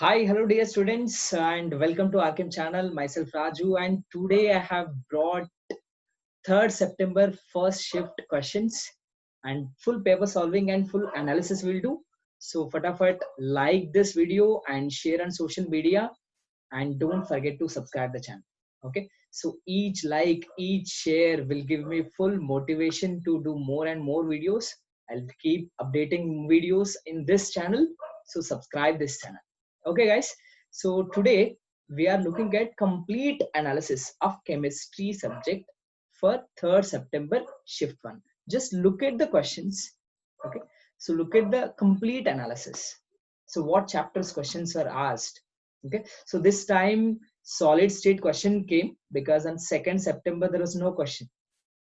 Hi, hello dear students and welcome to Archem channel. Myself Raju and today I have brought 3rd September first shift questions and full paper solving and full analysis will do. So fatafat like this video and share on social media and don't forget to subscribe the channel. Okay, so each like, each share will give me full motivation to do more and more videos. I'll keep updating videos in this channel, so subscribe this channel. Okay guys, so today we are looking at complete analysis of chemistry subject for 3rd September shift 1. Just look at the questions. Okay, so look at the complete analysis. So what chapters questions are asked. Okay, so this time solid state question came because on 2nd September there was no question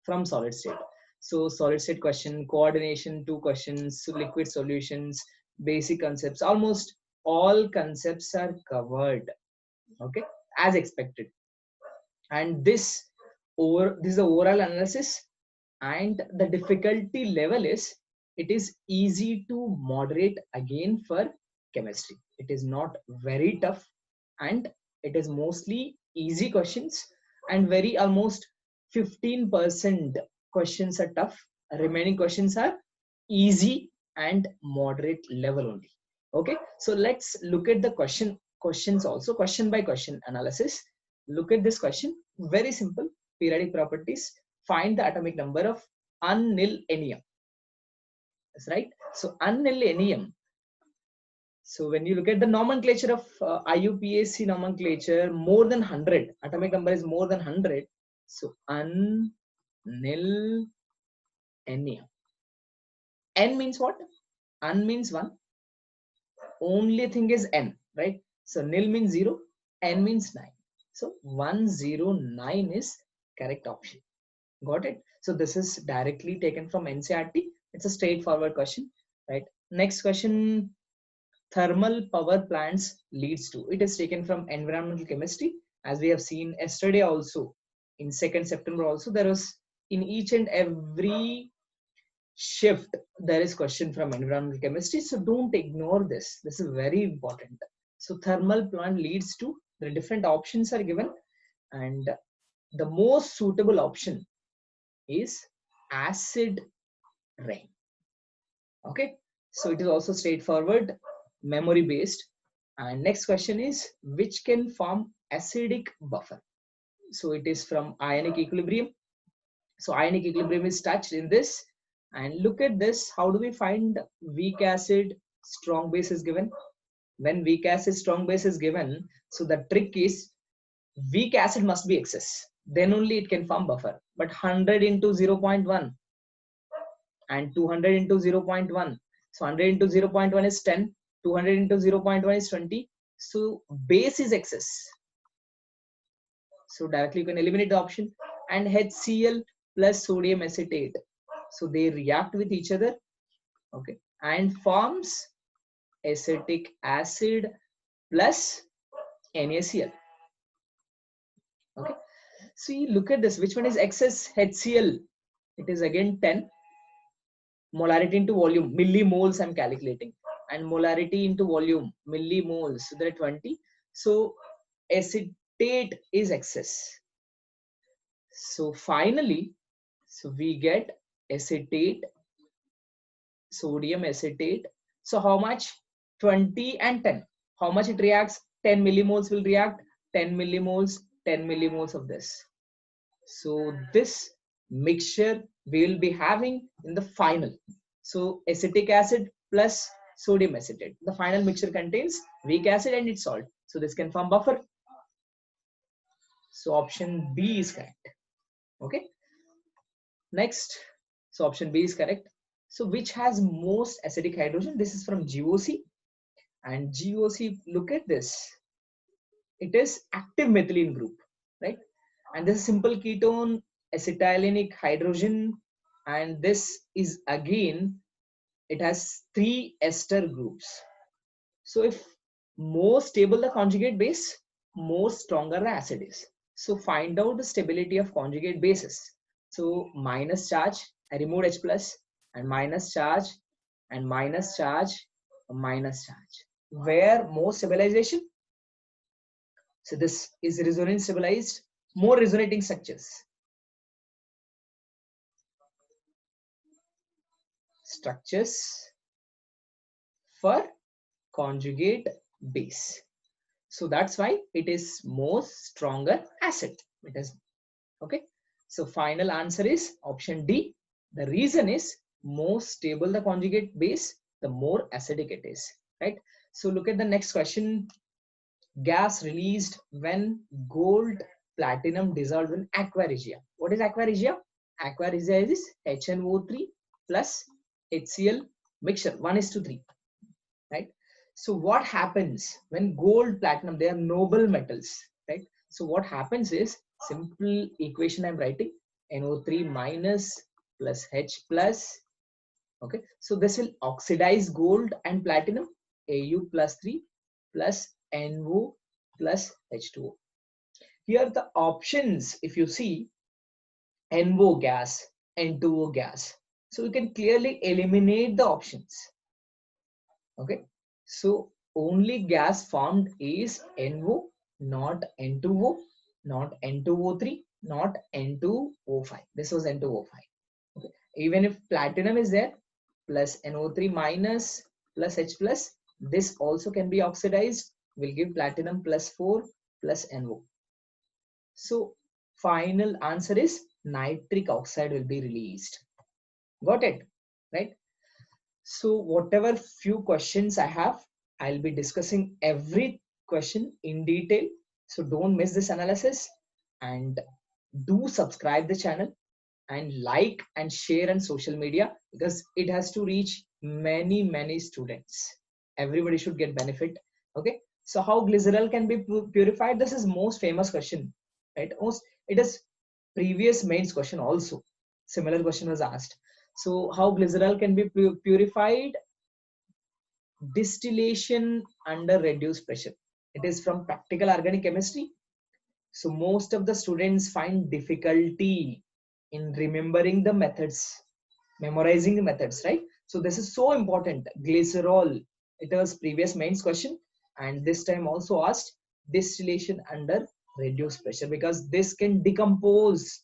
from solid state. So solid state question, coordination, 2 questions, so liquid solutions, basic concepts, almost all concepts are covered. Okay, as expected. And this is the overall analysis, and the difficulty level is it is easy to moderate again for chemistry. It is not very tough, and it is mostly easy questions, and very almost 15% questions are tough, remaining questions are easy and moderate level only. Okay, so let's look at the questions also, question by question analysis. Look at this question, very simple. Periodic properties, find the atomic number of anilinium. That's right. So anilinium, so when you look at the nomenclature of IUPAC nomenclature, more than 100, atomic number is more than 100. So anilinium. N means what? An means 1. Only thing is N, right? So nil means 0, N means 9. So 109 is correct option. Got it? So this is directly taken from NCERT. It's a straightforward question, right? Next question, thermal power plants leads to. It is taken from environmental chemistry. As we have seen yesterday also, in 2nd September also, there was in each and every shift, there is question from environmental chemistry. So don't ignore this. This is very important. So thermal plant leads to, the different options are given, and the most suitable option is acid rain. Okay, so it is also straightforward, memory based. And next question is, which can form acidic buffer? So it is from ionic equilibrium. So ionic equilibrium is touched in this. And look at this, how do we find weak acid strong base is given? When weak acid strong base is given, so the trick is weak acid must be excess, then only it can form buffer. But 100 into 0.1 and 200 into 0.1, so 100 into 0.1 is 10, 200 into 0.1 is 20. So base is excess, so directly you can eliminate the option. And HCl plus sodium acetate, so they react with each other, okay, and forms acetic acid plus NaCl. Okay, so you look at this, which one is excess? HCl, it is again 10. Molarity into volume, millimoles I'm calculating, and molarity into volume, millimoles, so there are 20. So acetate is excess. So finally, so we get acetate, sodium acetate. So how much? 20 and 10. How much it reacts? 10 millimoles will react, 10 millimoles, 10 millimoles of this. So this mixture we will be having in the final. So acetic acid plus sodium acetate. The final mixture contains weak acid and its salt. So this can form buffer. So option B is correct. Okay. Next, so option B is correct. So which has most acidic hydrogen? This is from GOC. And GOC, look at this. It is active methylene group, right? And this is simple ketone, acetylenic hydrogen, and this is again, it has 3 ester groups. So if more stable the conjugate base, more stronger the acid is. So find out the stability of conjugate bases. So minus charge, I removed H plus, and minus charge, and minus charge, minus charge. where more stabilization. So this is resonance stabilized, more resonating structures. Structures for conjugate base. So that's why it is more stronger acid. It is okay. So final answer is option D. The reason is more stable the conjugate base, the more acidic it is, right? So look at the next question. Gas released when gold platinum dissolved in aqua regia. What is aqua regia? Aqua regia is HNO3 plus HCl mixture 1:3, right? So what happens when gold platinum, they are noble metals, right? So what happens is, simple equation I'm writing, NO3 minus plus H plus, okay? So this will oxidize gold and platinum, Au plus 3 plus NO plus H2O. Here the options, if you see, NO gas, N2O gas. So you can clearly eliminate the options. Okay. So only gas formed is NO, not N2O, not N2O3, not N2O5. This was N2O5. Okay. Even if platinum is there, plus NO3 minus plus H plus, this also can be oxidized, will give platinum plus 4 plus NO. So final answer is nitric oxide will be released. Got it? Right? So whatever few questions I have, I'll be discussing every question in detail. So don't miss this analysis, and do subscribe the channel and like and share on social media, because it has to reach many students. Everybody should get benefit. Okay. So how glycerol can be purified? This is most famous question, right? It is previous mains question also. Similar question was asked. So how glycerol can be purified? Distillation under reduced pressure. It is from practical organic chemistry. So most of the students find difficulty in remembering the methods, memorizing the methods, right? So this is so important. Glycerol, it was previous mains question, and this time also asked distillation under reduced pressure, because this can decompose.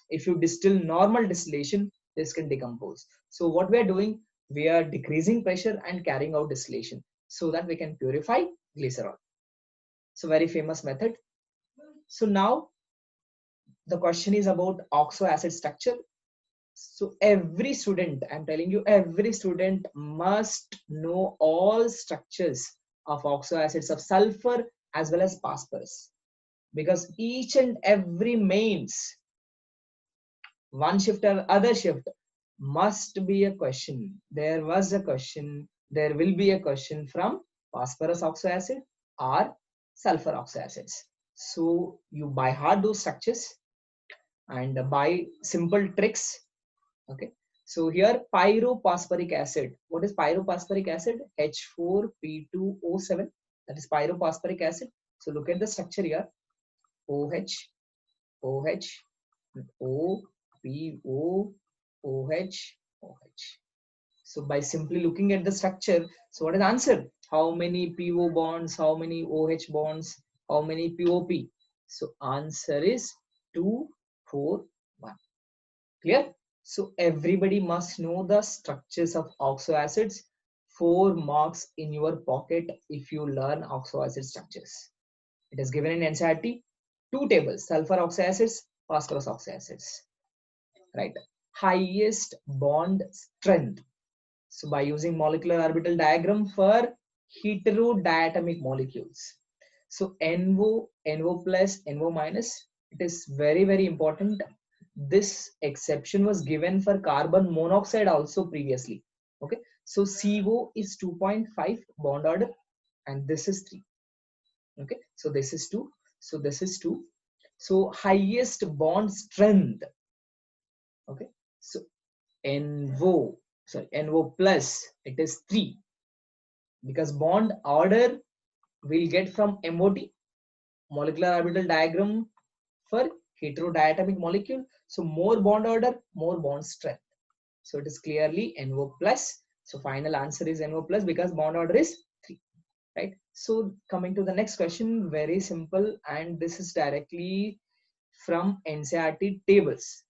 If you distill normal distillation, this can decompose. So what we are doing, we are decreasing pressure and carrying out distillation so that we can purify glycerol. So very famous method. So now the question is about oxo acid structure. So every student, I'm telling you, every student must know all structures of oxo acids of sulfur as well as phosphorus, because each and every mains, one shift or other shift, must be a question. There was a question, there will be a question from phosphorus oxo acid or sulfur oxo acids. So you by heart those structures and by simple tricks. Okay. So here pyrophosphoric acid. What is pyrophosphoric acid? H4P2O7. That is pyrophosphoric acid. So look at the structure here. OH, OH, O, P, O, OH, OH. So by simply looking at the structure, so what is the answer? How many PO bonds? How many OH bonds? How many POP? So answer is 2, 4, 1. Clear? So everybody must know the structures of oxo acids. 4 marks in your pocket if you learn oxo acid structures. It is given in NCERT. 2 tables: sulfur oxo acids, phosphorus oxo acids. Right? Highest bond strength. So by using molecular orbital diagram for heterodiatomic molecules. So NO, NO plus, NO minus, it is very important. This exception was given for carbon monoxide also previously. Okay. So CO is 2.5 bond order and this is 3. Okay. So this is 2. So this is 2. So highest bond strength. Okay. So NO, sorry, NO plus, it is 3, because bond order we'll get from MOT, molecular orbital diagram for heterodiatomic molecule. So more bond order, more bond strength. So it is clearly NO plus. So final answer is NO plus because bond order is 3. right? So coming to the next question, very simple, and this is directly from NCERT tables.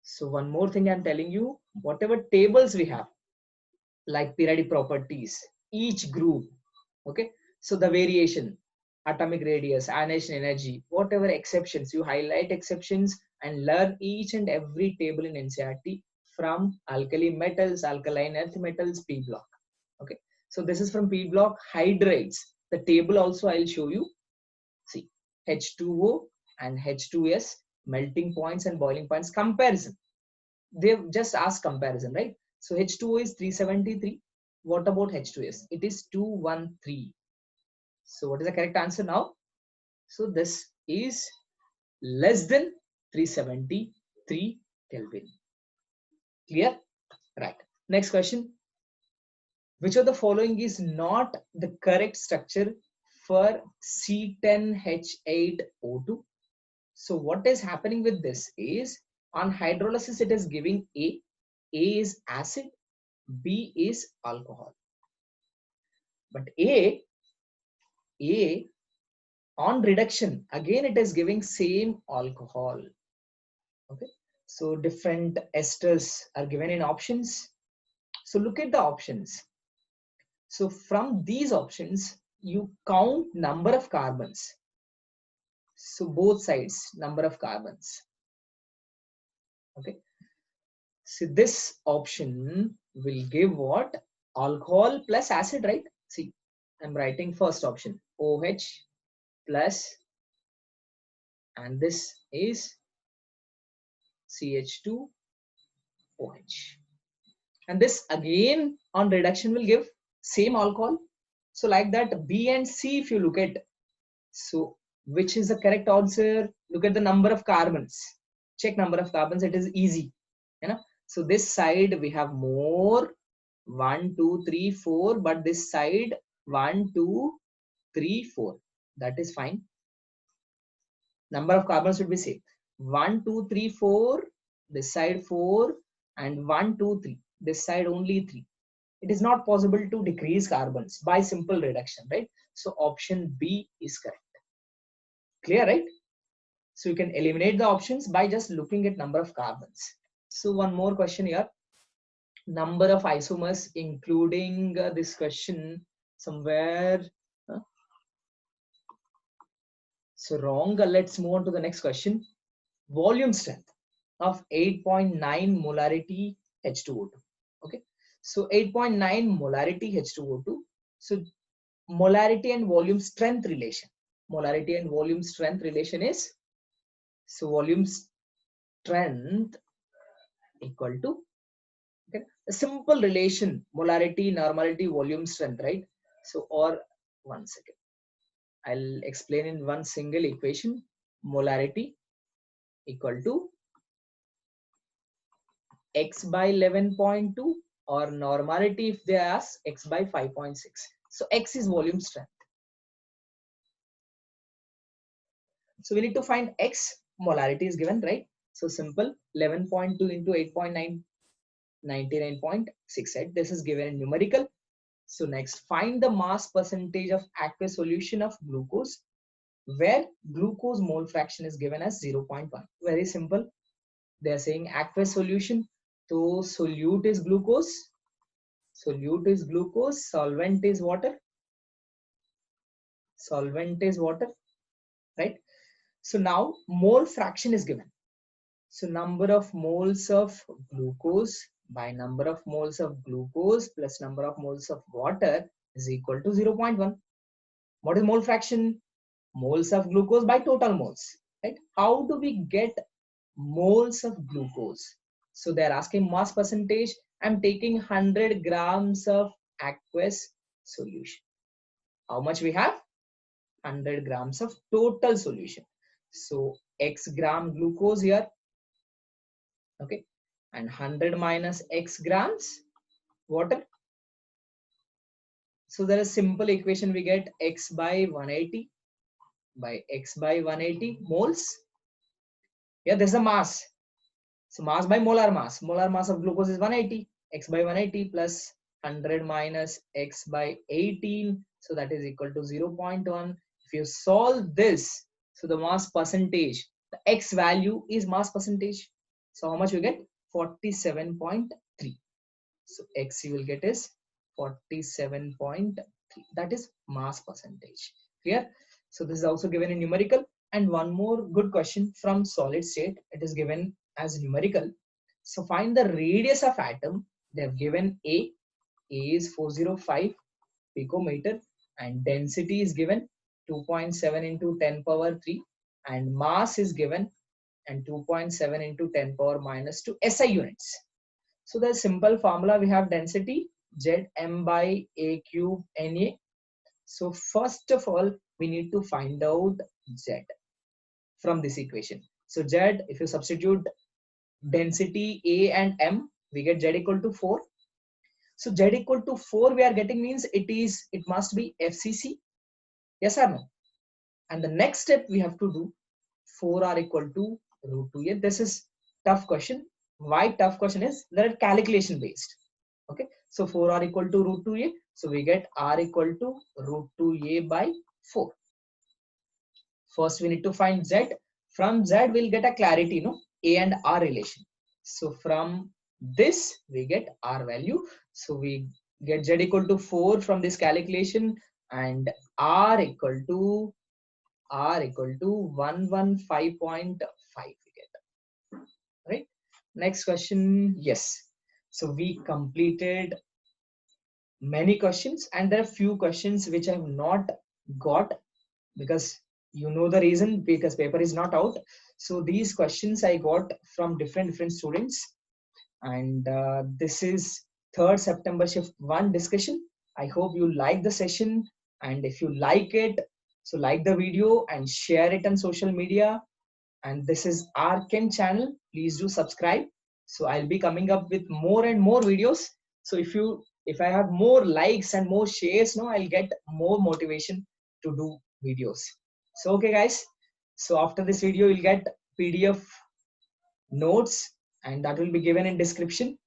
So one more thing I'm telling you, whatever tables we have, like periodic properties, each group, okay? So the variation, atomic radius, ionization energy, whatever exceptions, you highlight exceptions and learn each and every table in NCERT from alkali metals, alkaline earth metals, P block. Okay, so this is from P block hydrides. The table also I'll show you. See, H2O and H2S, melting points and boiling points comparison. They've just asked comparison, right? So H2O is 373. What about H2S? It is 213. So what is the correct answer now? So this is less than 373 Kelvin. Clear? Right. Next question. Which of the following is not the correct structure for C10H8O2? So what is happening with this is, on hydrolysis it is giving A. A is acid, B is alcohol. But A on reduction, again it is giving same alcohol. Okay, so different esters are given in options. So look at the options. So from these options, you count number of carbons. So both sides, number of carbons. Okay. So this option will give what? Alcohol plus acid, right? See, I'm writing first option, OH plus, and this is CH2OH. And this again on reduction will give same alcohol. So like that, B and C, if you look at, so which is the correct answer? Look at the number of carbons. Check number of carbons. It is easy. You know? So this side we have more, 1, 2, 3, 4, but this side 1, 2, 3, 4. That is fine. Number of carbons should be same. 1, 2, 3, 4. This side 4, and 1, 2, 3. This side only 3. It is not possible to decrease carbons by simple reduction, right? So option B is correct. Clear, right? So you can eliminate the options by just looking at number of carbons. So one more question here. Number of isomers, including this question somewhere. So wrong. Let's move on to the next question. Volume strength of 8.9 molarity H2O2. Okay. So 8.9 molarity H2O2. So molarity and volume strength relation. Molarity and volume strength relation is, so volume strength equal to, okay, a simple relation, molarity, normality, volume strength, right? So, or one second, I'll explain in one single equation. Molarity equal to x by 11.2, or normality if they ask, x by 5.6. So x is volume strength. So we need to find x. Molarity is given, right? So simple, 11.2 into 8.9, 99.68. This is given in numerical. So next, find the mass percentage of aqueous solution of glucose, where glucose mole fraction is given as 0.1. Very simple. They are saying aqueous solution. So solute is glucose. Solute is glucose. Solvent is water. Solvent is water, right? So now mole fraction is given. So number of moles of glucose by number of moles of glucose plus number of moles of water is equal to 0.1. What is mole fraction? Moles of glucose by total moles, right? How do we get moles of glucose? So they're asking mass percentage. I'm taking 100 grams of aqueous solution. How much we have? 100 grams of total solution. So x gram glucose here, okay, and 100 minus x grams water. So there is simple equation, we get x by 180 by x by 180 moles. Yeah, there's a mass. So mass by molar mass. Molar mass of glucose is 180. X by 180 plus 100 minus x by 18, so that is equal to 0.1. If you solve this, so the mass percentage, the x value is mass percentage. So how much you get? 47.3. So x you will get is 47.3. That is mass percentage. Clear? So this is also given in numerical. And one more good question from solid state. It is given as numerical. So find the radius of atom. They have given A. A is 405 picometer, and density is given 2.7 into 10 power 3, and mass is given and 2.7 into 10 power minus 2 SI units. So the simple formula, we have density Zm by A cube Na. So first of all, we need to find out Z from this equation. So Z, if you substitute density A and M, we get Z equal to 4. So Z equal to 4 we are getting means it must be FCC. Yes or no? And the next step we have to do 4R equal to root 2A. This is tough question. Why tough question is that calculation based. Okay. So 4R equal to root 2A. So we get R equal to root 2A by 4. First we need to find Z. From Z we'll get a clarity, no? A and R relation. So from this we get R value. So we get Z equal to 4 from this calculation, and R equal to 115.5 we get. Right? Next question. Yes. So we completed many questions, and there are few questions which I have not got because you know the reason, because paper is not out. So these questions I got from different students, and this is 3rd September shift 1 discussion. I hope you like the session, and if you like it, so like the video and share it on social media. And this is Archem channel. Please do subscribe. So I'll be coming up with more and more videos. So if I have more likes and more shares, no, I'll get more motivation to do videos. So okay guys, so after this video you'll get PDF notes, and that will be given in description.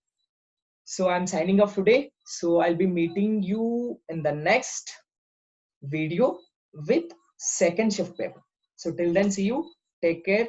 So I'm signing off today. So I'll be meeting you in the next video with second shift paper. So till then, see you. Take care.